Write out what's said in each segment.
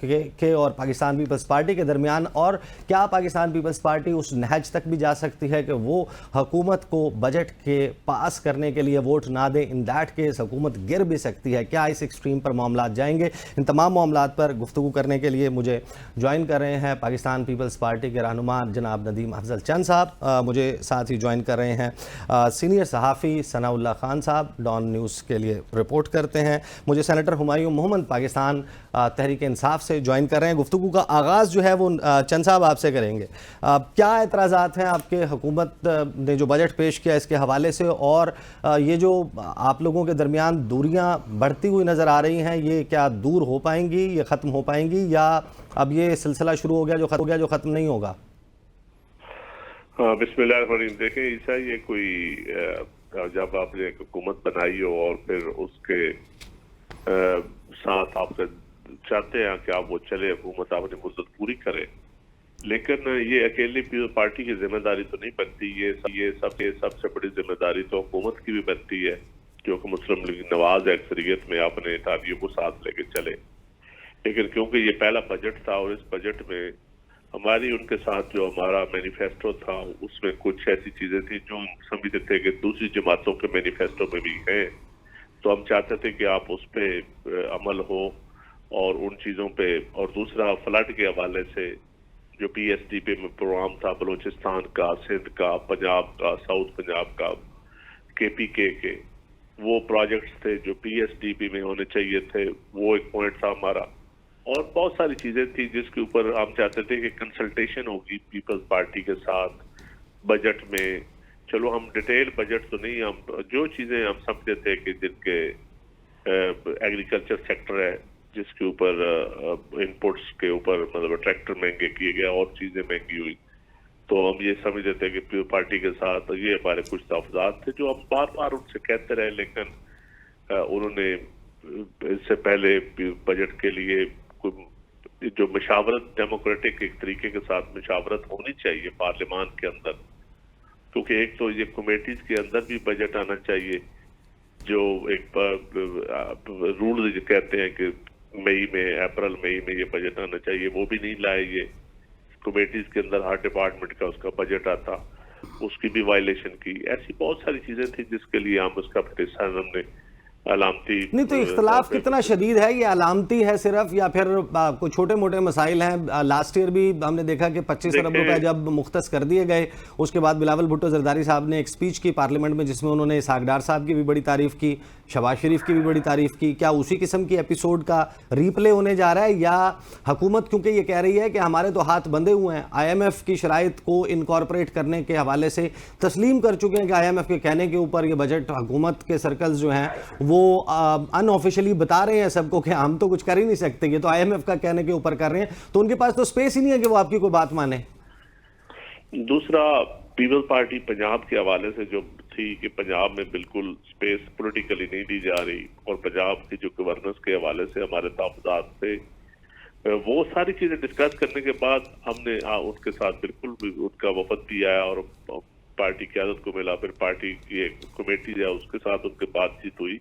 کے اور Pakistan Peoples party کے درمیان، اور کیا پاکستان پیپلز پارٹی اس نہج تک بھی جا سکتی ہے کہ وہ حکومت کو بجٹ کے پاس کرنے کے لیے ووٹ نہ دیں؟ ان دیٹ کیس حکومت گر بھی سکتی ہے. کیا اس ایکسٹریم پر معاملات جائیں گے؟ ان تمام معاملات پر گفتگو کرنے کے لیے مجھے جوائن کر رہے ہیں پاکستان پیپلز پارٹی کے رہنما جناب ندیم افضل چند صاحب. مجھے ساتھ ہی جوائن کر رہے ہیں سینئر صحافی ثناء اللہ خان صاحب، ڈان نیوز کے لیے رپورٹ کرتے ہیں. مجھے سینیٹر ہمایوں محمد پاکستان تحریک انصاف سے جوائن کر رہے ہیں. گفتگو کا آغاز جو ہے وہ چند صاحب آپ سے کریں گے. کیا اعتراضات ہیں آپ کے حکومت نے جو بجٹ پیش کیا اس کے حوالے سے، اور یہ جو آپ لوگوں کے درمیان دوریاں بڑھتی ہوئی نظر آ رہی ہیں، یہ کیا دور ہو پائیں گی، یہ ختم ہو پائیں گی، یا اب یہ سلسلہ شروع ہو گیا جو ختم نہیں ہوگا؟ بسم اللہ الرحمن الرحیم. دیکھیں عیسیٰ، یہ کوئی جب آپ نے ایک حکومت بنائی ہو اور پھر اس کے ساتھ آپ سے چاہتے ہیں کہ آپ وہ چلے، حکومت اپنی مدت پوری کرے، لیکن یہ اکیلی پیپلز پارٹی کی ذمہ داری تو نہیں بنتی. یہ سب سے بڑی ذمہ داری تو حکومت کی بھی بنتی ہے، جو کہ مسلم لیگ نواز اکثریت میں اپنے اتحادیوں کو ساتھ لے کے چلے. لیکن کیونکہ یہ پہلا بجٹ تھا اور اس بجٹ میں ہماری ان کے ساتھ جو ہمارا مینیفیسٹو تھا اس میں کچھ ایسی چیزیں تھیں جو ہم سمجھتے تھے کہ دوسری جماعتوں کے مینیفیسٹو میں بھی ہیں، تو ہم چاہتے تھے کہ آپ اس پہ عمل ہو اور ان چیزوں پہ. اور دوسرا فلڈ کے حوالے سے جو پی ایس ڈی پی میں پروگرام تھا، بلوچستان کا، سندھ کا، پنجاب کا، ساؤتھ پنجاب کا، کے پی کے وہ پروجیکٹس تھے جو پی ایس ڈی پی میں ہونے چاہیے تھے، وہ ایک پوائنٹ تھا ہمارا. اور بہت ساری چیزیں تھیں جس کے اوپر ہم چاہتے تھے کہ کنسلٹیشن ہوگی پیپلز پارٹی کے ساتھ بجٹ میں. چلو ہم ڈیٹیل بجٹ تو نہیں، ہم جو چیزیں ہم سمجھتے تھے کہ جن کے ایگریکلچر سیکٹر ہے جس کے اوپر انپوٹس کے اوپر مطلب ٹریکٹر مہنگے کیے گئے اور چیزیں مہنگی ہوئی، تو ہم یہ سمجھتے تھے کہ پیپلز پارٹی کے ساتھ یہ ہمارے کچھ تحفظات تھے جو ہم بار بار ان سے کہتے رہے، لیکن انہوں نے اس سے پہلے بجٹ کے لیے جو مشاورت ڈیموکریٹک ایک طریقے کے ساتھ مشاورت ہونی چاہیے پارلیمان کے اندر، کیونکہ ایک تو یہ کمیٹیز کے اندر بھی بجٹ آنا چاہیے، جو ایک رولز کہتے ہیں کہ اپریل مئی میں یہ بجٹ آنا چاہیے، وہ بھی نہیں لائے. یہ کمیٹیز کے اندر ہر ڈپارٹمنٹ کا اس کا بجٹ آتا، اس کی بھی وائلیشن کی. ایسی بہت ساری چیزیں تھیں جس کے لیے ہم اس کا پٹیشن ہم نے علامتی. نہیں تو اختلاف کتنا شدید ہے؟ یہ علامتی ہے صرف یا پھر کوئی چھوٹے موٹے مسائل ہیں؟ لاسٹ ایئر بھی ہم نے دیکھا کہ 25 ارب روپے جب مختص کر دیے گئے، اس کے بعد بلاول بھٹو زرداری صاحب نے ایک سپیچ کی پارلیمنٹ میں جس میں انہوں نے اسحاق ڈار صاحب کی بھی بڑی تعریف کی، شہباز شریف کی بھی بڑی تعریف کی. کیا اسی قسم کی ایپیسوڈ کا ری پلے ہونے جا رہا ہے، یا حکومت کیونکہ یہ کہہ رہی ہے کہ ہمارے تو ہاتھ بندھے ہوئے ہیں، آئی ایم ایف کی شرائط کو انکارپوریٹ کرنے کے حوالے سے تسلیم کر چکے ہیں کہ آئی ایم ایف کے کہنے کے اوپر یہ بجٹ حکومت کے سرکلز جو ہیں وہ ان آفیشلی بتا رہے ہیں سب کو کہ ہم تو کچھ کر ہی نہیں سکتے، یہ تو آئی ایم ایف کا کہنے کے اوپر کر رہے ہیں، تو ان کے پاس تو سپیس ہی نہیں ہے کہ وہ آپ کی کوئی بات مانے. دوسرا پیپلز پارٹی پنجاب کے حوالے سے جو تھی کہ پنجاب میں بالکل سپیس پولیٹیکلی نہیں دی جا رہی، اور پنجاب کی جو گورننس کے حوالے سے ہمارے تحفظات تھے، وہ ساری چیزیں ڈسکس کرنے کے بعد ہم نے ان کے ساتھ بالکل ان کا وفد بھی آیا اور پارٹی قیادت کو ملا، پھر پارٹی کی ایک کمیٹی ہے اس کے ساتھ ان کی بات چیت ہوئی.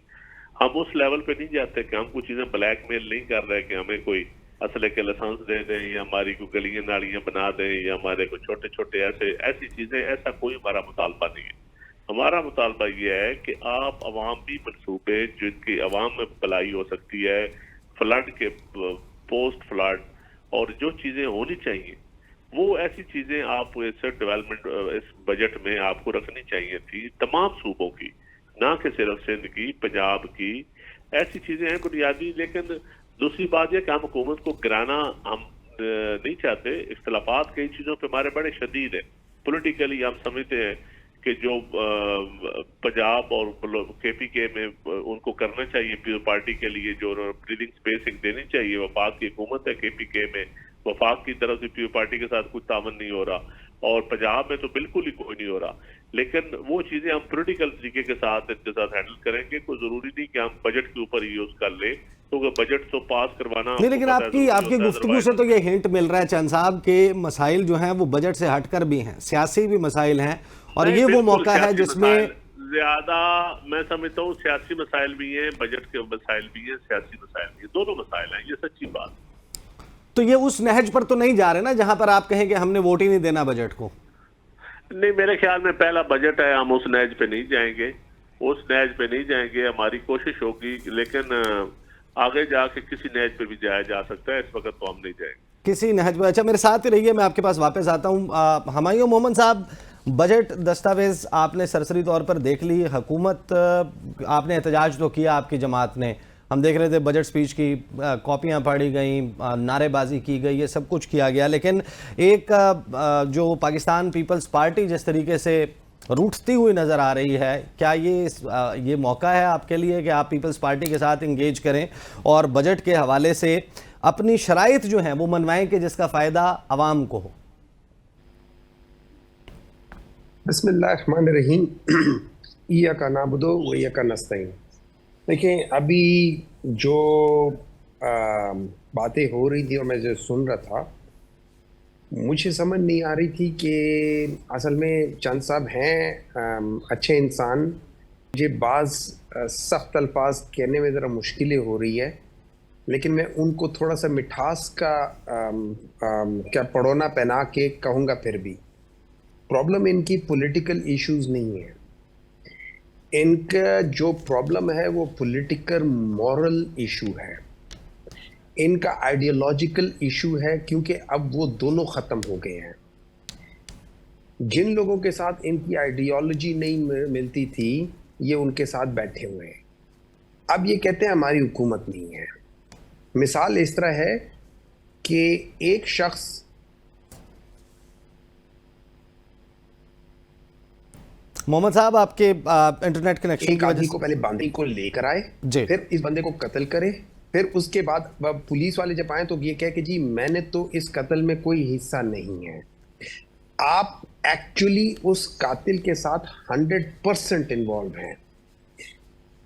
ہم اس لیول پہ نہیں جاتے کہ ہم کچھ چیزیں بلیک میل نہیں کر رہے کہ ہمیں کوئی اسلحے کے لائسنس دے دیں یا ہماری کوئی گلیاں نالیاں بنا دیں یا ہمارے کوئی چھوٹے چھوٹے ایسی چیزیں، ایسا کوئی ہمارا مطالبہ نہیں ہے. ہمارا مطالبہ یہ ہے کہ آپ عوامی منصوبے جن کی عوام میں بھلائی ہو سکتی ہے، فلڈ کے پوسٹ فلڈ، اور جو چیزیں ہونی چاہیے وہ ایسی چیزیں آپ اس ڈیولپمنٹ اس بجٹ میں آپ کو رکھنی چاہیے تھی تمام صوبوں کی، نہ کہ صرف سندھ کی، پنجاب کی. ایسی چیزیں ہیں بنیادی. لیکن دوسری بات یہ کہ ہم حکومت کو گرانا ہم نہیں چاہتے. اختلافات کئی چیزوں پہ ہمارے بڑے شدید ہیں. پولیٹیکلی ہم سمجھتے ہیں کہ جو پنجاب اور کے پی کے میں ان کو کرنا چاہیے پیپلز پارٹی کے لیے، جو بریدنگ سپیس ایک دینی چاہیے. وفاق کی حکومت ہے کے پی کے میں، وفاق کی طرف سے پیپلز پارٹی کے ساتھ کچھ تعاون نہیں ہو رہا، اور پنجاب میں تو بالکل ہی کوئی نہیں ہو رہا. لیکن وہ چیزیں ہم پولیٹیکل طریقے کے ساتھ ان کے ساتھ ہینڈل کریں گے. کوئی ضروری نہیں کہ ہم بجٹ کے اوپر ہی یوز کر لیں، کیونکہ بجٹ تو پاس کروانا نہیں. لیکن آپ کی گفتگو سے تو یہ ہنٹ مل رہا ہے چند صاحب کہ مسائل جو ہیں وہ بجٹ سے ہٹ کر بھی ہیں، سیاسی بھی مسائل ہیں، اور یہ وہ موقع ہے جس میں زیادہ میں سمجھتا ہوں سیاسی مسائل بھی ہیں، بجٹ کے مسائل بھی ہیں، سیاسی مسائل بھی ہیں، دونوں مسائل ہیں. یہ سچی بات. تو یہ اس نہج پر تو نہیں جا رہے نا جہاں پر آپ کہیں کہ ہم نے ووٹ ہی نہیں دینا بجٹ کو؟ نہیں، میرے خیال میں پہلا بجٹ ہے، ہم اس نہج پہ نہیں جائیں گے، ہماری کوشش ہوگی، لیکن آگے جا کے کسی نہج پہ بھی جایا جا سکتا ہے، اس وقت تو ہم نہیں جائیں گے کسی نہج پر. اچھا میرے ساتھ ہی رہیے، میں آپ کے پاس واپس آتا ہوں. ہمایوں محمد صاحب، بجٹ دستاویز آپ نے سرسری طور پر دیکھ لی، حکومت آپ نے احتجاج تو کیا، آپ کی جماعت نے، ہم دیکھ رہے تھے بجٹ سپیچ کی کاپیاں پڑھی گئیں، نعرے بازی کی گئی، یہ سب کچھ کیا گیا، لیکن ایک جو پاکستان پیپلز پارٹی جس طریقے سے روٹھتی ہوئی نظر آ رہی ہے، کیا یہ موقع ہے آپ کے لیے کہ آپ پیپلز پارٹی کے ساتھ انگیج کریں اور بجٹ کے حوالے سے اپنی شرائط جو ہیں وہ منوائیں کہ جس کا فائدہ عوام کو ہو؟ بسم اللہ الرحمن الرحیم. ایاک نعبد و ایاک نستعین. دیکھیں ابھی جو باتیں ہو رہی تھی اور میں جو سن رہا تھا، مجھے سمجھ نہیں آ رہی تھی کہ اصل میں چند صاحب ہیں اچھے انسان، مجھے بعض سخت الفاظ کہنے میں ذرا مشکلیں ہو رہی ہے، لیکن میں ان کو تھوڑا سا مٹھاس کا کیا پڑونا پہنا کے کہوں گا. پھر بھی پرابلم ان کی پولیٹیکل ایشوز نہیں ہے، ان کا جو پرابلم ہے وہ پولیٹیکل مورل ایشو ہے، ان کا آئیڈیالوجیکل ایشو ہے، کیونکہ اب وہ دونوں ختم ہو گئے ہیں. جن لوگوں کے ساتھ ان کی آئیڈیالوجی نہیں ملتی تھی یہ ان کے ساتھ بیٹھے ہوئے ہیں. اب یہ کہتے ہیں ہماری حکومت نہیں ہے. مثال اس طرح ہے کہ ایک شخص محمد صاحب آپ کے انٹرنیٹ کنیکشن ایک آدمی کو پہلے باندی کو لے کر آئے، پھر اس بندے کو قتل کرے، پھر اس کے بعد پولیس والے جب آئیں تو یہ کہے کہ جی میں نے تو اس قتل میں کوئی حصہ نہیں ہے. آپ ایکچولی اس قاتل کے ساتھ 100% انوالو ہیں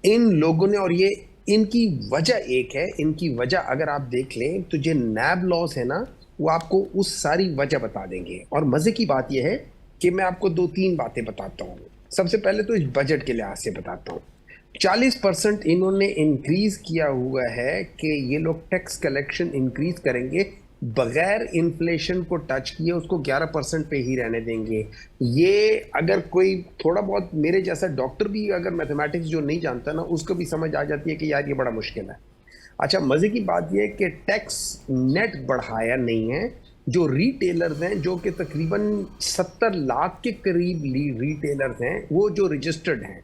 ان لوگوں نے. اور یہ ان کی وجہ ایک ہے، ان کی وجہ اگر آپ دیکھ لیں تو جو نیب لاز ہے نا وہ آپ کو اس ساری وجہ بتا دیں گے. اور مزے کی بات یہ ہے کہ میں آپ کو 2-3 باتیں بتاتا ہوں. سب سے پہلے تو اس بجٹ کے لحاظ سے بتاتا ہوں. 40% انہوں نے انکریز کیا ہوا ہے کہ یہ لوگ ٹیکس کلیکشن انکریز کریں گے بغیر انفلیشن کو ٹچ کیے، اس کو 11% پہ ہی رہنے دیں گے. یہ اگر کوئی تھوڑا بہت میرے جیسا ڈاکٹر بھی اگر میتھمیٹکس جو نہیں جانتا نا اس کو بھی سمجھ آ جاتی ہے کہ یار یہ بڑا مشکل ہے. اچھا مزے کی بات یہ ہے کہ ٹیکس نیٹ بڑھایا نہیں ہے. جو ریٹیلرز ہیں جو کہ تقریباً 70 لاکھ کے قریب ریٹیلرز ہیں وہ جو رجسٹرڈ ہیں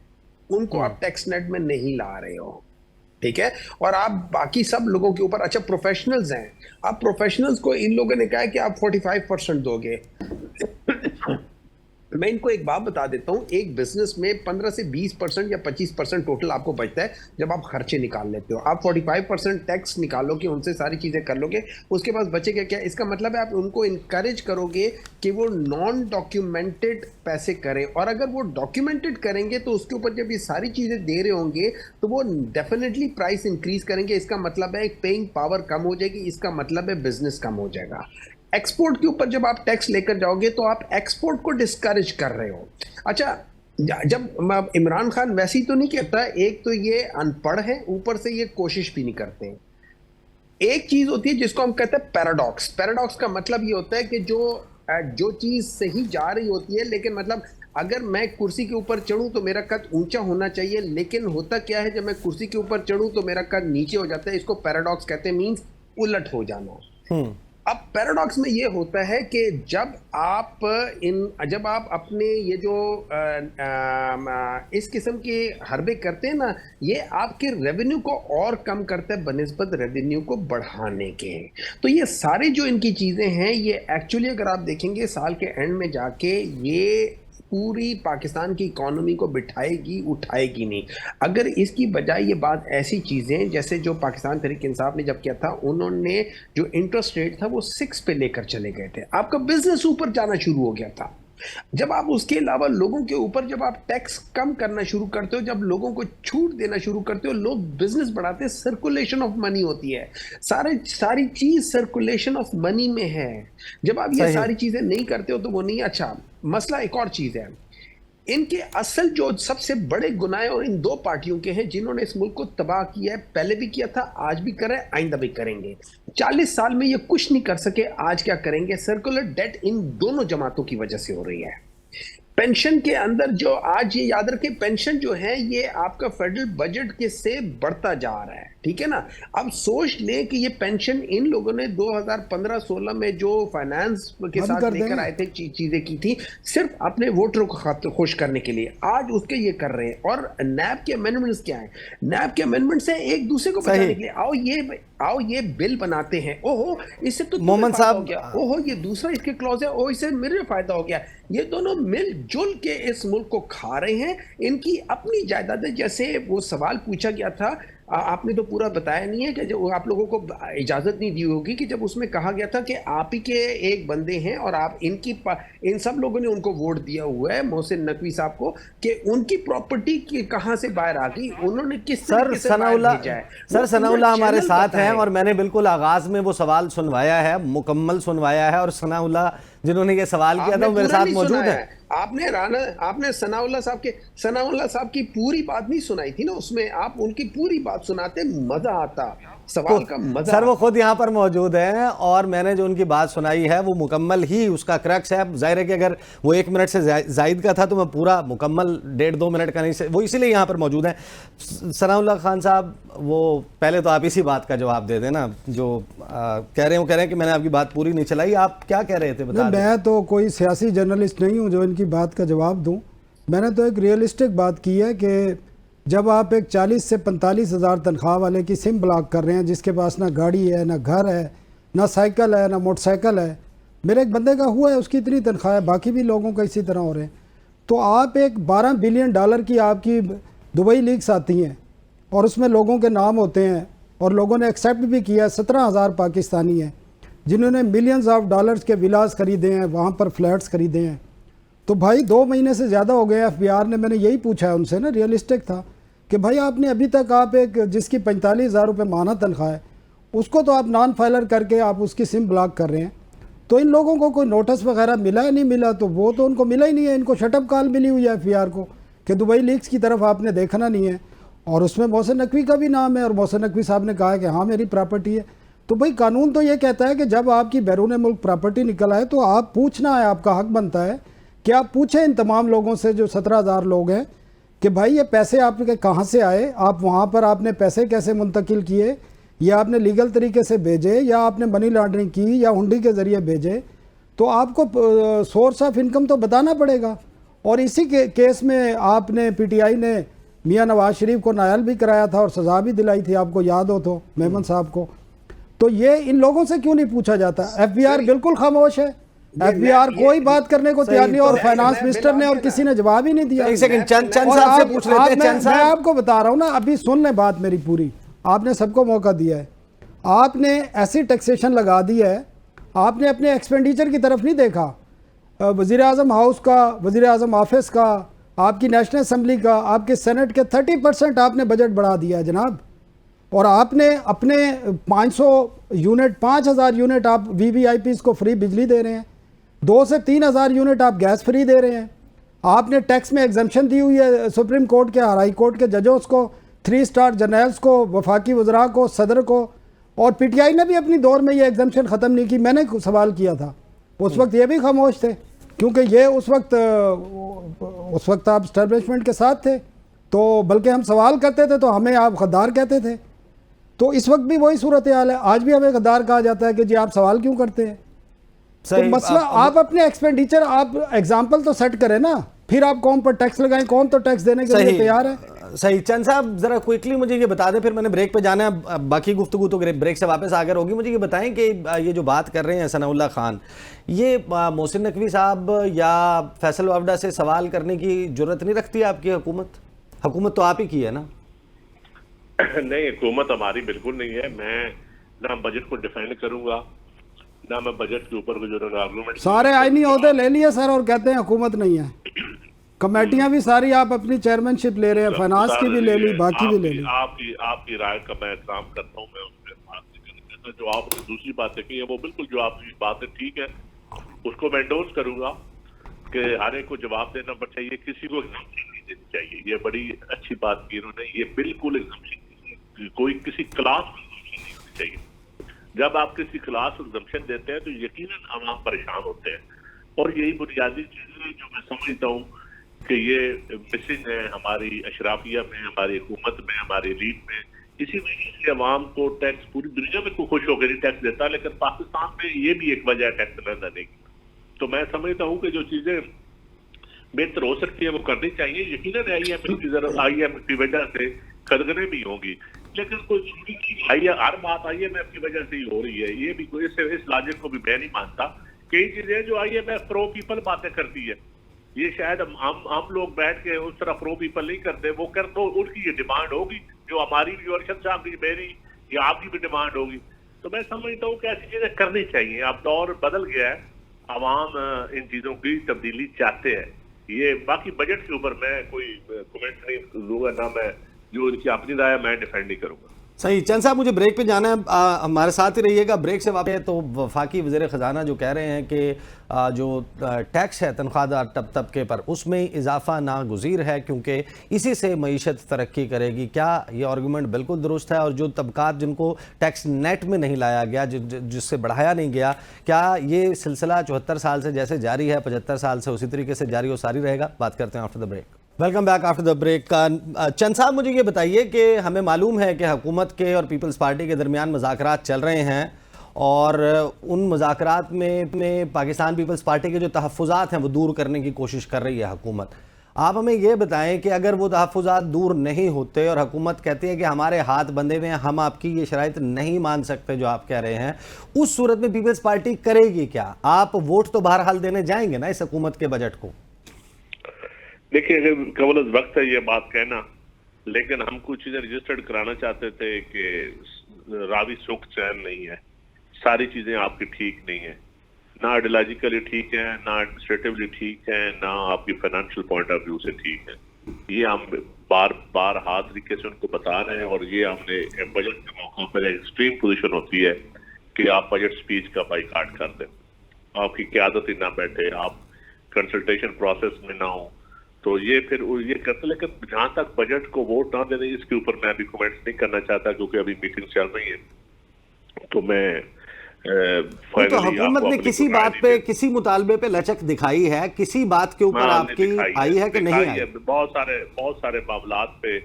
ان کو آپ ٹیکس نیٹ میں نہیں لا رہے ہو، ٹھیک ہے. اور آپ باقی سب لوگوں کے اوپر، اچھا پروفیشنلز ہیں، آپ پروفیشنلز کو ان لوگوں نے کہا ہے کہ آپ 45% دو گے. میں ان کو ایک بات بتا دیتا ہوں، ایک بزنس میں 15 سے 20% یا 25% ٹوٹل آپ کو بچتا ہے جب آپ خرچے نکال لیتے ہو. آپ 45% ٹیکس نکالو گے، ان سے ساری چیزیں کر لو گے، اس کے بعد بچے گا کیا؟ اس کا مطلب ہے آپ ان کو انکریج کرو گے کہ وہ نان ڈاکیومنٹڈ پیسے کریں، اور اگر وہ ڈاکیومنٹڈ کریں گے تو اس کے اوپر جب یہ ساری چیزیں دے رہے ہوں گے تو وہ ڈیفینیٹلی پرائس انکریز کریں گے. اس کا مطلب ہے پیئنگ پاور کم ہو جائے گی، اس کا مطلب ہے بزنس کم ہو جائے گا. ایکسپورٹ کے اوپر جب آپ ٹیکس لے کر جاؤ گے تو آپ ایکسپورٹ کو ڈسکریج کر رہے ہو. اچھا جب عمران خان ویسی تو نہیں کہتا، ایک تو یہ ان پڑھ ہے، اوپر سے یہ کوشش بھی نہیں کرتے ہیں. ایک چیز ہوتی ہے جس کو ہم کہتے ہیں پیراڈاکس. پیراڈاکس کا مطلب یہ ہوتا ہے کہ جو چیز صحیح جا رہی ہوتی ہے، لیکن مطلب اگر میں کرسی کے اوپر چڑھوں تو میرا قد اونچا ہونا چاہیے، لیکن ہوتا کیا ہے جب میں کرسی کے اوپر چڑھوں تو میرا قد نیچے ہو جاتا ہے. اس کو پیراڈاکس کہتے ہیں، مینز الٹ ہو جانا. اب پیراڈاکس میں یہ ہوتا ہے کہ جب آپ اپنے یہ جو اس قسم کے حربے کرتے ہیں نا، یہ آپ کے ریونیو کو اور کم کرتا ہے بنسبت ریونیو کو بڑھانے کے. تو یہ سارے جو ان کی چیزیں ہیں یہ ایکچولی اگر آپ دیکھیں گے سال کے اینڈ میں جا کے یہ پوری پاکستان کی اکانومی کو بٹھائے گی، اٹھائے گی نہیں. اگر اس کی بجائے یہ بات ایسی چیزیں جیسے جو پاکستان تحریک انصاف نے جب کیا تھا، انہوں نے جو انٹرسٹ ریٹ تھا وہ 6 پہ لے کر چلے گئے تھے، آپ کا بزنس اوپر جانا شروع ہو گیا تھا. جب آپ اس کے علاوہ لوگوں کے اوپر جب آپ ٹیکس کم کرنا شروع کرتے ہو، جب لوگوں کو چھوٹ دینا شروع کرتے ہو، لوگ بزنس بڑھاتے ہیں. سرکولیشن آف منی ہوتی ہے، ساری چیز سرکولیشن آف منی میں ہے. جب آپ یہ ساری چیزیں نہیں کرتے ہو تو وہ نہیں. اچھا مسئلہ ایک اور چیز ہے، ان کے اصل جو سب سے بڑے گناہ اور ان دو پارٹیوں کے ہیں جنہوں نے اس ملک کو تباہ کیا ہے، پہلے بھی کیا تھا، آج بھی کر رہے ہیں، آئندہ بھی کریں گے. 40 سال میں یہ کچھ نہیں کر سکے، آج کیا کریں گے؟ سرکولر ڈیٹ ان دونوں جماعتوں کی وجہ سے ہو رہی ہے. پینشن کے اندر جو آج یہ یاد رکھیں، پینشن جو ہے یہ آپ کا فیڈرل بجٹ کے سے بڑھتا جا رہا ہے، ٹھیک ہے نا. اب سوچ لیں کہ یہ پینشن ان لوگوں نے 2015-16 میں جو فائنانس کے ساتھ لے کر آئے تھے چیزیں کی تھی صرف اپنے ووٹروں کو خوش کرنے کے لیے، آج اس کے یہ کر رہے ہیں. اور نیب کے امینڈمنٹس کیا ہیں؟ نیب کے امینڈمنٹس ہیں ایک دوسرے کو بچانے کے لیے. آؤ یہ بل بناتے ہیں، اوہو اس سے تو مومن صاحب ہو گیا، اوہو یہ دوسرا اس کے کلوز ہے، او اس سے میرے فائدہ ہو گیا. یہ دونوں مل جل کے اس ملک کو کھا رہے ہیں. ان کی اپنی جائیدادیں، جیسے وہ سوال پوچھا گیا تھا، آپ نے تو پورا بتایا نہیں ہے کہ جو آپ لوگوں کو اجازت نہیں دی ہوگی کہ جب اس میں کہا گیا تھا کہ آپ ہی کے ایک بندے ہیں اور آپ ان سب لوگوں نے ان کو ووٹ دیا ہوا ہے، محسن نقوی صاحب کو، کہ ان کی پراپرٹی کہاں سے باہر آ گئی، انہوں نے کس طریقے سے باہر بھیجا ہے. سر ثناء اللہ ہمارے ساتھ ہیں اور میں نے بالکل آغاز میں وہ سوال سنوایا ہے، مکمل سنوایا ہے، اور ثناء اللہ جنہوں نے یہ سوال کیا تھا وہ میرے ساتھ موجود ہیں. آپ نے ثناء اللہ صاحب کی پوری بات نہیں سنائی تھی نا، اس میں آپ ان کی پوری بات سناتے، مزہ آتا، سوال کا مزہ. سر وہ خود یہاں پر موجود ہیں اور میں نے جو ان کی بات سنائی ہے وہ مکمل ہی اس کا کریکس ہے. ظاہر ہے کہ اگر وہ 1 منٹ سے زائد کا تھا تو میں پورا مکمل 1.5-2 منٹ کا نہیں، وہ اسی لیے یہاں پر موجود ہیں. ثناء اللہ خان صاحب، وہ پہلے تو آپ اسی بات کا جواب دے دیں نا، جو کہہ رہے ہیں کہ میں نے آپ کی بات پوری نہیں چلائی. آپ کیا کہہ رہے تھے بتا دیں. میں تو کوئی سیاسی جرنلسٹ نہیں ہوں جو ان کی بات کا جواب دوں. میں نے تو ایک ریئلسٹک بات کی ہے کہ جب آپ ایک 40 سے 45 ہزار تنخواہ والے کی سم بلاک کر رہے ہیں، جس کے پاس نہ گاڑی ہے، نہ گھر ہے، نہ سائیکل ہے، نہ موٹر سائیکل ہے. میرے ایک بندے کا ہوا ہے، اس کی اتنی تنخواہ ہے، باقی بھی لوگوں کا اسی طرح ہو رہے ہیں. تو آپ ایک $12 بلین کی آپ کی دبئی لیگز آتی ہیں اور اس میں لوگوں کے نام ہوتے ہیں اور لوگوں نے ایکسیپٹ بھی کیا ہے. 17,000 پاکستانی ہیں جنہوں نے ملینز آف ڈالرز کے ولاز خریدے ہیں، وہاں پر فلیٹس خریدے ہیں. تو بھائی 2 مہینے سے زیادہ ہو گئے. FBR نے، میں نے یہی پوچھا ہے ان سے نا، ریئلسٹک تھا کہ بھائی آپ نے ابھی تک آپ ایک جس کی 45,000 روپے ماہانہ تنخواہ ہے اس کو تو آپ نان فائلر کر کے آپ اس کی سم بلاک کر رہے ہیں. تو ان لوگوں کو کوئی نوٹس وغیرہ ملا ہے نہیں ملا؟ تو وہ تو ان کو ملا ہی نہیں ہے. ان کو شٹ اپ کال ملی ہوئی ہے FBR کو کہ دبئی لیگز کی طرف آپ نے دیکھنا نہیں ہے، اور اس میں محسن نقوی کا بھی نام ہے اور محسن نقوی صاحب نے کہا کہ ہاں میری پراپرٹی ہے. تو بھائی قانون تو یہ کہتا ہے کہ جب آپ کی بیرون ملک پراپرٹی نکل آئے تو آپ پوچھنا ہے، آپ کا حق بنتا ہے کہ آپ پوچھیں ان تمام لوگوں سے جو 17,000 لوگ ہیں کہ بھائی یہ پیسے آپ کے کہاں سے آئے، آپ وہاں پر آپ نے پیسے کیسے منتقل کیے، یا آپ نے لیگل طریقے سے بھیجے، یا آپ نے منی لانڈرنگ کی، یا ہنڈی کے ذریعے بھیجے. تو آپ کو سورس آف انکم تو بتانا پڑے گا. اور اسی کیس میں آپ نے PTI نے میاں نواز شریف کو نائل بھی کرایا تھا اور سزا بھی دلائی تھی، آپ کو یاد ہو تو میمن صاحب کو. تو یہ ان لوگوں سے کیوں نہیں پوچھا جاتا؟ FBR بالکل خاموش ہے. FBR کوئی بات کرنے کو تیار نہیں، اور فائنانس منسٹر نے اور کسی نے جواب ہی نہیں دیا. میں آپ کو بتا رہا ہوں نا، ابھی سن لیں بات میری پوری. آپ نے سب کو موقع دیا ہے، آپ نے ایسی ٹیکسیشن لگا دی ہے، آپ نے اپنے ایکسپینڈیچر کی طرف نہیں دیکھا. وزیر اعظم ہاؤس کا، وزیر اعظم آفس کا، آپ کی نیشنل اسمبلی کا، آپ کے سینٹ کے 30% آپ نے بجٹ بڑھا دیا ہے جناب. اور آپ نے اپنے 500 یونٹ 5,000 یونٹ آپ VVIPs کو فری بجلی دے رہے ہیں، 2 سے 3,000 یونٹ آپ گیس فری دے رہے ہیں. آپ نے ٹیکس میں ایگزمپشن دی ہوئی ہے سپریم کورٹ کے، ہائی کورٹ کے ججوں کو، 3 اسٹار جرنیلز کو، وفاقی وزراء کو، صدر کو. اور PTI نے بھی اپنی دور میں یہ ایگزمپشن ختم نہیں کی. میں نے سوال کیا تھا اس وقت، یہ بھی خاموش تھے کیونکہ یہ اس وقت آپ اسٹیبلشمنٹ کے ساتھ تھے. تو بلکہ ہم سوال کرتے تھے تو ہمیں آپ غدار کہتے تھے. تو اس وقت بھی وہی صورتحال ہے، آج بھی ہمیں غدار کہا جاتا ہے کہ جی آپ سوال کیوں کرتے ہیں. تو مسئلہ آپ اپنے ایکسپینڈیچر، آپ ایگزامپل تو سیٹ کریں نا، پھر آپ قوم پر ٹیکس لگائیں. کون تو ٹیکس دینے کے لیے تیار ہے؟ صحیح. چند صاحب ذرا کوئکلی مجھے یہ بتا دیں، پھر میں نے بریک پہ جانا ہے، باقی گفتگو تو بریک سے واپس آ کر ہوگی. مجھے یہ بتائیں کہ یہ جو بات کر رہے ہیں ثناء اللہ خان، یہ محسن نقوی صاحب یا فیصل وافدہ سے سوال کرنے کی جرت نہیں رکھتی آپ کی حکومت؟ حکومت تو آپ ہی کی ہے نا. نہیں، حکومت ہماری بالکل نہیں ہے. میں نہ بجٹ کو ڈیفینڈ کروں گا، نہ میں بجٹ کے اوپر جو آرگومنٹ. سارے آئینی عہدے لے لیے سر اور کہتے ہیں حکومت نہیں ہے. کمیٹیاں بھی ساری آپ اپنی چیئرمین شپ لے رہے ہیں، فائنانس کی بھی لے لی، باقی بھی لے لی. آپ کی رائے کا میں احترام کرتا ہوں، میں اس پہ بات نہیں کرنا. جو آپ نے دوسری باتیں کی ہیں وہ بالکل جو آپ کی بات ہے ٹھیک ہے، اس کو میں انڈورس کروں گا. کہ ہر ایک کو جواب دینا چاہیے, کسی کو ایگزامپشن نہیں دینی چاہیے. یہ بڑی اچھی بات کی انہوں نے, یہ بالکل ایگزامپشن کوئی کسی کلاس میں ایگزامپشن نہیں ہونی چاہیے. جب آپ کسی کلاس کو ایگزامپشن دیتے ہیں تو یقیناً عوام پریشان ہوتے ہیں, اور یہی بنیادی چیزیں جو میں سمجھتا ہوں کہ یہ مسنگ ہے ہماری اشرافیہ میں, ہماری حکومت میں, ہماری لیڈ میں. اسی وجہ سے عوام کو ٹیکس, پوری دنیا میں کوئی خوش ہو کے نہیں ٹیکس دیتا, لیکن پاکستان میں یہ بھی ایک وجہ ہے ٹیکس نہ دینے کی. تو میں سمجھتا ہوں کہ جو چیزیں بہتر ہو سکتی ہے وہ کرنی چاہیے. یقیناً آئی ایم کی وجہ سے خدگنیں بھی ہوں گی, لیکن کوئی ہر بات آئی ایم ایف کی وجہ سے ہی ہو رہی ہے. یہ بھی کوئی اس لاجک کو بھی میں نہیں مانتا. کئی چیزیں جو I M F pro people باتیں کرتی ہے, یہ شاید ہم لوگ بیٹھ کے اس طرح پرو پیپل نہیں کرتے, وہ کر تو ان کی یہ ڈیمانڈ ہوگی جو ہماری بھی اور ارشد صاحب کی, میری یا آپ کی بھی ڈیمانڈ ہوگی. تو میں سمجھتا ہوں کہ ایسی چیزیں کرنی چاہیے. اب دور بدل گیا ہے, عوام ان چیزوں کی تبدیلی چاہتے ہیں. یہ باقی بجٹ کے اوپر میں کوئی کمنٹ نہیں لوں گا, نہ میں جو ان کی اپنی رائے میں ڈیفینڈ نہیں کروں گا. صحیح. چند صاحب مجھے بریک پہ جانا ہے, ہمارے ساتھ ہی رہیے گا. بریک سے واپس تو وفاقی وزیر خزانہ جو کہہ رہے ہیں کہ جو ٹیکس ہے تنخواہ دار طبقے پر, اس میں اضافہ ناگزیر ہے کیونکہ اسی سے معیشت ترقی کرے گی. کیا یہ آرگومنٹ بالکل درست ہے؟ اور جو طبقات جن کو ٹیکس نیٹ میں نہیں لایا گیا, جس سے بڑھایا نہیں گیا, کیا یہ سلسلہ 74 سال سے جیسے جاری ہے 75 سال سے اسی طریقے سے جاری و ساری رہے گا؟ بات کرتے ہیں after the break. Welcome back after the break. چند صاحب مجھے یہ بتائیے کہ ہمیں معلوم ہے کہ حکومت کے اور پیپلز پارٹی کے درمیان مذاکرات چل رہے ہیں, اور ان مذاکرات میں پاکستان پیپلز پارٹی کے جو تحفظات ہیں وہ دور کرنے کی کوشش کر رہی ہے حکومت. آپ ہمیں یہ بتائیں کہ اگر وہ تحفظات دور نہیں ہوتے اور حکومت کہتی ہے کہ ہمارے ہاتھ بندھے ہوئے ہیں, ہم آپ کی یہ شرائط نہیں مان سکتے جو آپ کہہ رہے ہیں, اس صورت میں پیپلز پارٹی کرے گی کیا؟ آپ ووٹ تو بہرحال دینے جائیں گے نا اس حکومت کے بجٹ کو. دیکھیے, اگر قبل از وقت ہے یہ بات کہنا, لیکن ہم کچھ چیزیں رجسٹرڈ کرانا چاہتے تھے کہ راوی سکھ چین نہیں ہے, ساری چیزیں آپ کی ٹھیک نہیں ہیں, نہ آئیڈیالوجیکلی ٹھیک ہیں, نہ ایڈمنسٹریٹولی ٹھیک ہیں, نہ آپ کی فائنینشیل پوائنٹ آف ویو سے ٹھیک ہیں. یہ ہم بار ہاتھ طریقے سے ان کو بتا رہے ہیں, اور یہ ہم نے بجٹ کے موقع پر ایکسٹریم پوزیشن ہوتی ہے کہ آپ بجٹ سپیچ کا بائیکاٹ کر دیں, آپ کی قیادت ہی نہ بیٹھے, آپ کنسلٹیشن پروسیس میں نہ ہوں, تو یہ پھر یہ کرتے. لیکن جہاں تک بجٹ کو ووٹ نہ دینے, اس کے اوپر میں ابھی کمنٹس نہیں کرنا چاہتا کیونکہ ابھی میٹنگ چل رہی ہے. تو میں تو حکومت نے کسی بات پہ, کسی مطالبے پہ لچک دکھائی ہے, کسی بات کے اوپر آپ کی آئی ہے کہ نہیں آئی؟ بہت سارے معاملات پہ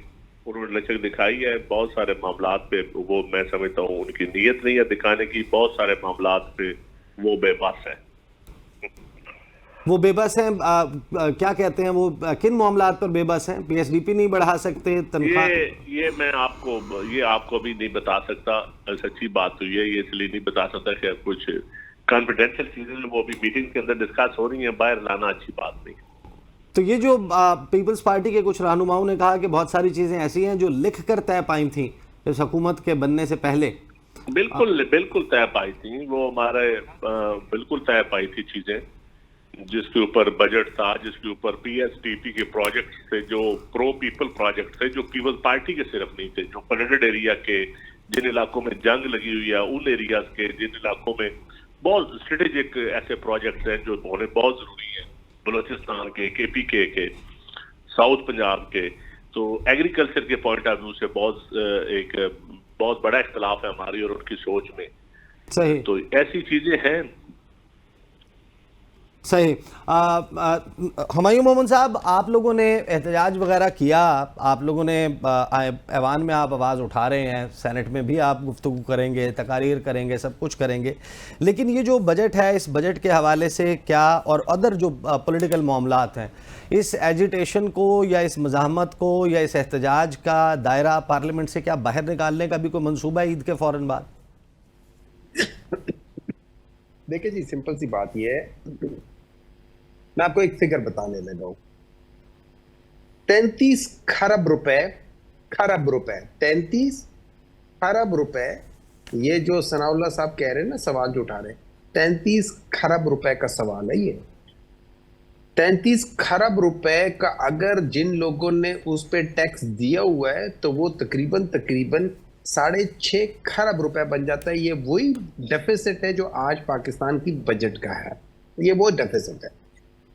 انہوں نے لچک دکھائی ہے, بہت سارے معاملات پہ وہ میں سمجھتا ہوں ان کی نیت نہیں ہے دکھانے کی, بہت سارے معاملات پہ وہ بے بس ہے. وہ بے بس ہیں, کیا کہتے ہیں وہ, کن معاملات پر بے بس ہیں؟ پی ایس ڈی پی نہیں بڑھا سکتے تنخواہ؟ یہ میں آپ کو بھی نہیں بتا سکتا, سچی بات تو یہ اس لیے نہیں بتا سکتا کہ کچھ کانفیڈینشیل چیزیں وہ بھی میٹنگ کے اندر ڈسکس ہو رہی ہیں, باہر لانا اچھی بات نہیں. تو یہ جو پیپلز پارٹی کے کچھ رہنماؤں نے کہا کہ بہت ساری چیزیں ایسی ہیں جو لکھ کر طے پائی تھیں اس حکومت کے بننے سے پہلے. بالکل طے پائی تھیں, وہ ہمارے بالکل طے پائی تھی چیزیں, جس کے اوپر بجٹ تھا, جس کے اوپر پی ایس ٹی پی کے پروجیکٹ تھے, جو پرو پیپل پروجیکٹ تھے, جو پیپل پارٹی کے صرف نہیں تھے, جو فلڈڈ ایریا کے, جن علاقوں میں جنگ لگی ہوئی ہے ان ایریاز کے, جن علاقوں میں بہت اسٹریٹجک ایسے پروجیکٹس ہیں جو ہونے بہت ضروری ہیں, بلوچستان کے, کے پی کے, ساؤتھ پنجاب کے. تو ایگریکلچر کے پوائنٹ آف ویو سے ایک بہت بڑا اختلاف ہے ہماری اور ان کی سوچ میں. صحیح. تو ایسی چیزیں ہیں. صحیح. ہمایوں مومن صاحب, آپ لوگوں نے احتجاج وغیرہ کیا, آپ لوگوں نے ایوان میں آپ آواز اٹھا رہے ہیں, سینٹ میں بھی آپ گفتگو کریں گے, تقاریر کریں گے, سب کچھ کریں گے, لیکن یہ جو بجٹ ہے, اس بجٹ کے حوالے سے کیا, اور ادر جو پولیٹیکل معاملات ہیں, اس ایجیٹیشن کو یا اس مزاحمت کو یا اس احتجاج کا دائرہ پارلیمنٹ سے کیا باہر نکالنے کا بھی کوئی منصوبہ ہے عید کے فوراً بعد؟ دیکھیں جی, سمپل سی بات یہ ہے, میں آپ کو ایک فگر بتانے لگا ہوں. 33 کھرب روپے 33 کھرب روپے, یہ جو ثناء اللہ صاحب کہہ رہے ہیں نا, سوال جو اٹھا رہے ہیں, 33 کھرب روپے کا سوال ہے یہ. 33 کھرب روپے کا اگر جن لوگوں نے اس پہ ٹیکس دیا ہوا ہے تو وہ تقریباً 6.5 کھرب روپے بن جاتا ہے. یہ وہی ڈیفیسٹ ہے جو آج پاکستان کی بجٹ کا ہے, یہ وہ ڈیفیسٹ ہے.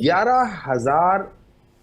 11,000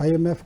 IMF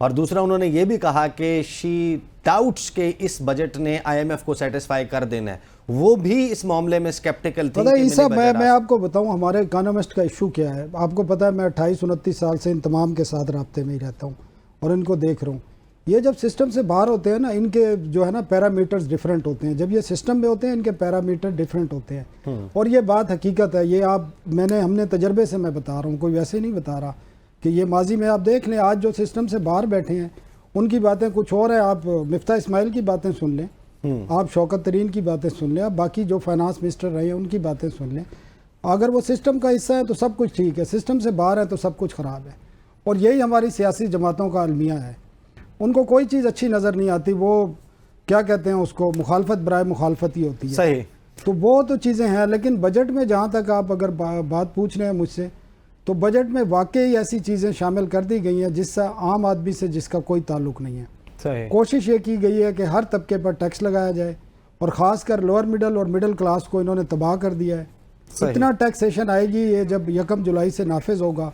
اور دوسرا انہوں نے یہ بھی کہا کہ شی ڈاؤٹس کہ اس بجٹ نے آئی ایم ایف کو سیٹسفائی کر دینا ہے، وہ بھی اس معاملے میں سکیپٹیکل تھی. پتہ ہے عیسیٰ، میں آپ کو بتاؤں ہمارے اکانومسٹ کا ایشو کیا ہے. آپ کو پتہ ہے میں 28-29 سال سے ان تمام کے ساتھ رابطے میں ہی رہتا ہوں اور ان کو دیکھ رہا ہوں. یہ جب سسٹم سے باہر ہوتے ہیں نا، ان کے جو ہے نا پیرامیٹرز ڈیفرنٹ ہوتے ہیں. جب یہ سسٹم میں ہوتے ہیں ان کے پیرامیٹر ڈیفرنٹ ہوتے ہیں. اور یہ بات حقیقت ہے، یہ ہم نے تجربے سے میں بتا رہا ہوں، کوئی ویسے نہیں بتا رہا کہ یہ ماضی میں آپ دیکھ لیں. آج جو سسٹم سے باہر بیٹھے ہیں ان کی باتیں کچھ اور ہیں. آپ مفتاح اسماعیل کی باتیں سن لیں، آپ شوکت ترین کی باتیں سن لیں، آپ باقی جو فائنانس منسٹر رہے ہیں ان کی باتیں سن لیں. اگر وہ سسٹم کا حصہ ہے تو سب کچھ ٹھیک ہے، سسٹم سے باہر ہے تو سب کچھ خراب ہے. اور یہی ہماری سیاسی جماعتوں کا المیہ ہے. ان کو کوئی چیز اچھی نظر نہیں آتی. وہ کیا کہتے ہیں اس کو، مخالفت برائے مخالفت ہی ہوتی ہے. صحیح. تو وہ تو چیزیں ہیں، لیکن بجٹ میں جہاں تک آپ اگر بات پوچھ رہے ہیں مجھ سے، تو بجٹ میں واقعی ایسی چیزیں شامل کر دی گئی ہیں جس سے عام آدمی سے جس کا کوئی تعلق نہیں ہے. صحیح. کوشش یہ کی گئی ہے کہ ہر طبقے پر ٹیکس لگایا جائے، اور خاص کر لوور مڈل اور مڈل کلاس کو انہوں نے تباہ کر دیا ہے. اتنا ٹیکسیشن آئے گی یہ جب 1 جولائی سے نافذ ہوگا.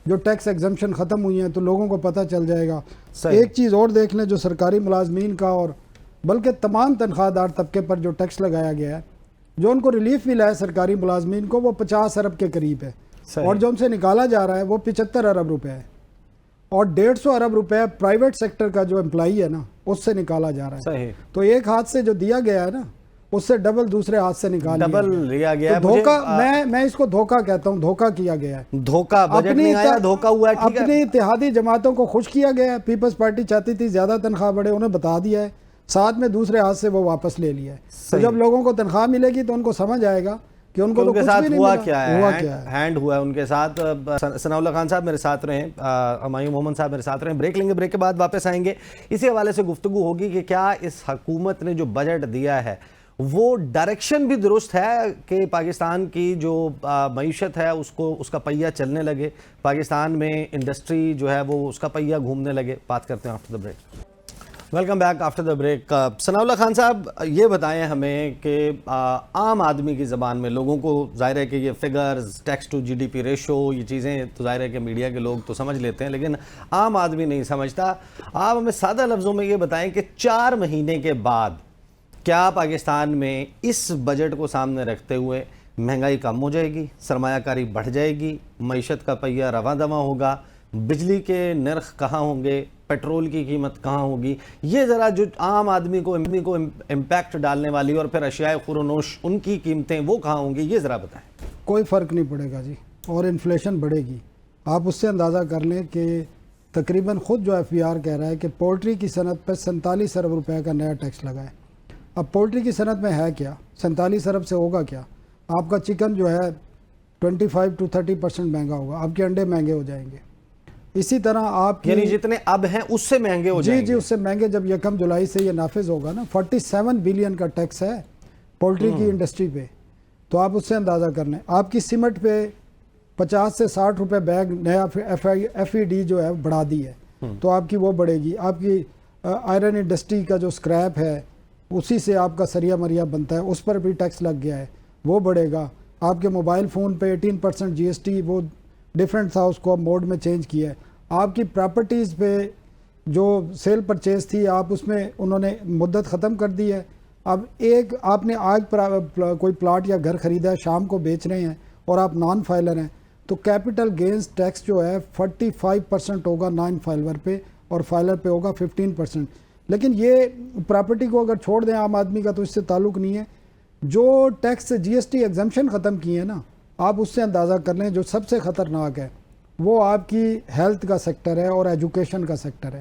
جو ٹیکس ایگزمپشن ختم ہوئی ہیں تو لوگوں کو پتہ چل جائے گا. ایک چیز اور دیکھ لیں، جو سرکاری ملازمین کا اور بلکہ تمام تنخواہ دار طبقے پر جو ٹیکس لگایا گیا ہے، جو ان کو ریلیف ملا ہے سرکاری ملازمین کو، وہ 50 ارب کے قریب ہے. اور جو ان سے نکالا جا رہا ہے وہ 75 ارب روپے ہے. اور 150 ارب روپے پرائیویٹ سیکٹر کا جو امپلائی ہے نا اس سے نکالا جا رہا ہے. تو ایک ہاتھ سے جو دیا گیا ہے نا اس سے ڈبل دوسرے ہاتھ سے نکال لیا گیا ہے. دھوکہ، میں اس کو دھوکہ کہتا ہوں، دھوکہ کیا گیا ہے. دھوکہ بجٹ نہیں آیا، دھوکہ ہوا ہے. ٹھیک ہے، اپنی اتحادی جماعتوں کو خوش کیا گیا ہے. پیپلز پارٹی چاہتی تھی زیادہ تنخواہ بڑھے، انہیں بتا دیا ہے، ساتھ میں دوسرے ہاتھ سے وہ واپس لے لیا ہے. تو جب لوگوں کو تنخواہ ملے گی تو ان کو سمجھ آئے گا کہ ان کو تو کچھ بھی نہیں ہوا ملا. کیا ہے، ہینڈ ہوا ہے ان کے ساتھ. ثناء اللہ خان صاحب میرے ساتھ رہیں، ہمایوں محمد صاحب میرے ساتھ رہیں. بریک لیں گے، بریک کے بعد واپس آئیں گے. اسی حوالے سے گفتگو ہوگی کہ کیا اس حکومت نے جو بجٹ دیا ہے وہ ڈائریکشن بھی درست ہے کہ پاکستان کی جو معیشت ہے اس کا پہیہ چلنے لگے، پاکستان میں انڈسٹری جو ہے وہ اس کا پہیہ گھومنے لگے. بات کرتے ہیں after the break. Welcome back after the break. Sanaullah Khan صاحب یہ بتائیں ہمیں کہ عام آدمی کی زبان میں، لوگوں کو ظاہر ہے کہ یہ figures, tax to G D P ratio, یہ چیزیں تو ظاہر ہے کہ میڈیا کے لوگ تو سمجھ لیتے ہیں لیکن عام آدمی نہیں سمجھتا. آپ ہمیں سادہ لفظوں میں یہ بتائیں کہ 4 مہینے کے بعد کیا پاکستان میں اس بجٹ کو سامنے رکھتے ہوئے مہنگائی کم ہو جائے گی، سرمایہ کاری بڑھ جائے گی، معیشت کا پہیہ رواں دواں ہوگا، بجلی کے نرخ کہاں ہوں گے، پیٹرول کی قیمت کہاں ہوگی؟ یہ ذرا جو عام آدمی کو امپیکٹ ڈالنے والی اور پھر اشیاء خورونوش ان کی قیمتیں وہ کہاں ہوں گی، یہ ذرا بتائیں. کوئی فرق نہیں پڑے گا جی، اور انفلیشن بڑھے گی. آپ اس سے اندازہ کر لیں کہ تقریباً خود جو ایف بی آر کہہ رہا ہے کہ پولٹری کی صنعت پہ 47 ارب روپے کا نیا ٹیکس لگا ہے. اب پولٹری کی صنعت میں ہے کیا؟ 47 ارب سے ہوگا کیا؟ آپ کا چکن جو ہے 25 to 30% مہنگا ہوگا، آپ کے انڈے مہنگے ہو جائیں گے. اسی طرح آپ یعنی جتنے اب ہیں اس سے مہنگے ہو جائیں گے. جی اس سے مہنگے. جب 1 جولائی سے یہ نافذ ہوگا نا، 47 بلین کا ٹیکس ہے پولٹری کی انڈسٹری پہ. تو آپ اس سے اندازہ کر لیں. آپ کی سیمنٹ پہ 50 سے 60 روپے بیگ نیا ایف ای ڈی جو ہے بڑھا دی ہے، تو آپ کی وہ بڑھے گی. آپ کی آئرن انڈسٹری کا جو اسکریپ ہے اسی سے آپ کا سریا مریا بنتا ہے، اس پر بھی ٹیکس لگ گیا ہے، وہ بڑھے گا. آپ کے موبائل فون پہ 18% جی ایس ٹی وہ ڈیفرنٹ تھا، اس کو موڈ میں چینج کیا ہے. آپ کی پراپرٹیز پہ جو سیل پرچیز تھی آپ اس میں انہوں نے مدت ختم کر دی ہے. اب آپ نے آج کوئی پلاٹ یا گھر خریدا ہے، شام کو بیچ رہے ہیں اور آپ نان فائلر ہیں، تو کیپٹل گینز ٹیکس جو ہے 45% ہوگا نان فائلر پہ، اور فائلر پہ ہوگا 15%. لیکن یہ پراپرٹی کو اگر چھوڑ دیں عام آدمی کا تو اس سے تعلق نہیں ہے. جو tax G S T exemption ختم کی ہے نا، آپ اس سے اندازہ کر لیں جو سب سے خطرناک ہے وہ آپ کی ہیلتھ کا سیکٹر ہے اور ایجوکیشن کا سیکٹر ہے.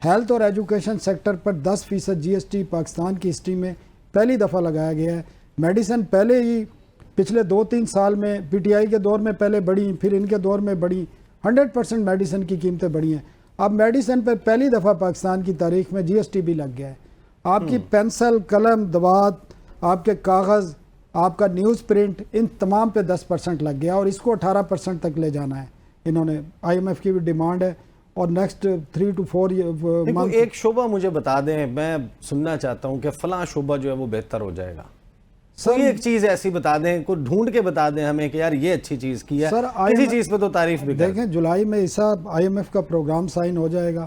ہیلتھ اور ایجوکیشن سیکٹر پر 10% جی ایس ٹی پاکستان کی ہسٹری میں پہلی دفعہ لگایا گیا ہے. میڈیسن پہلے ہی پچھلے 2-3 سال میں پی ٹی آئی کے دور میں پہلے بڑھی، پھر ان کے دور میں بڑھی، 100% میڈیسن کی قیمتیں بڑھی ہیں. اب میڈیسن پہ پہلی دفعہ پاکستان کی تاریخ میں جی ایس ٹی بھی لگ گیا ہے. آپ کی پینسل، قلم، دوات، آپ کے کاغذ، آپ کا نیوز پرنٹ، ان تمام پہ 10% لگ گیا، اور اس کو 18% تک لے جانا ہے. انہوں نے آئی ایم ایف کی بھی ڈیمانڈ ہے، اور نیکسٹ 3 to 4 منتھ. ایک شعبہ مجھے بتا دیں، میں سننا چاہتا ہوں کہ فلاں شعبہ جو ہے وہ بہتر ہو جائے گا. کوئی ایک چیز ایسی بتا دیں، کوئی ڈھونڈ کے بتا دیں ہمیں کہ یار یہ اچھی چیز کی ہے، کسی چیز پہ تو تعریف بھی کریں. دیکھیں جولائی میں حساب آئی ایم ایف کا پروگرام سائن ہو جائے گا.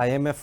IMF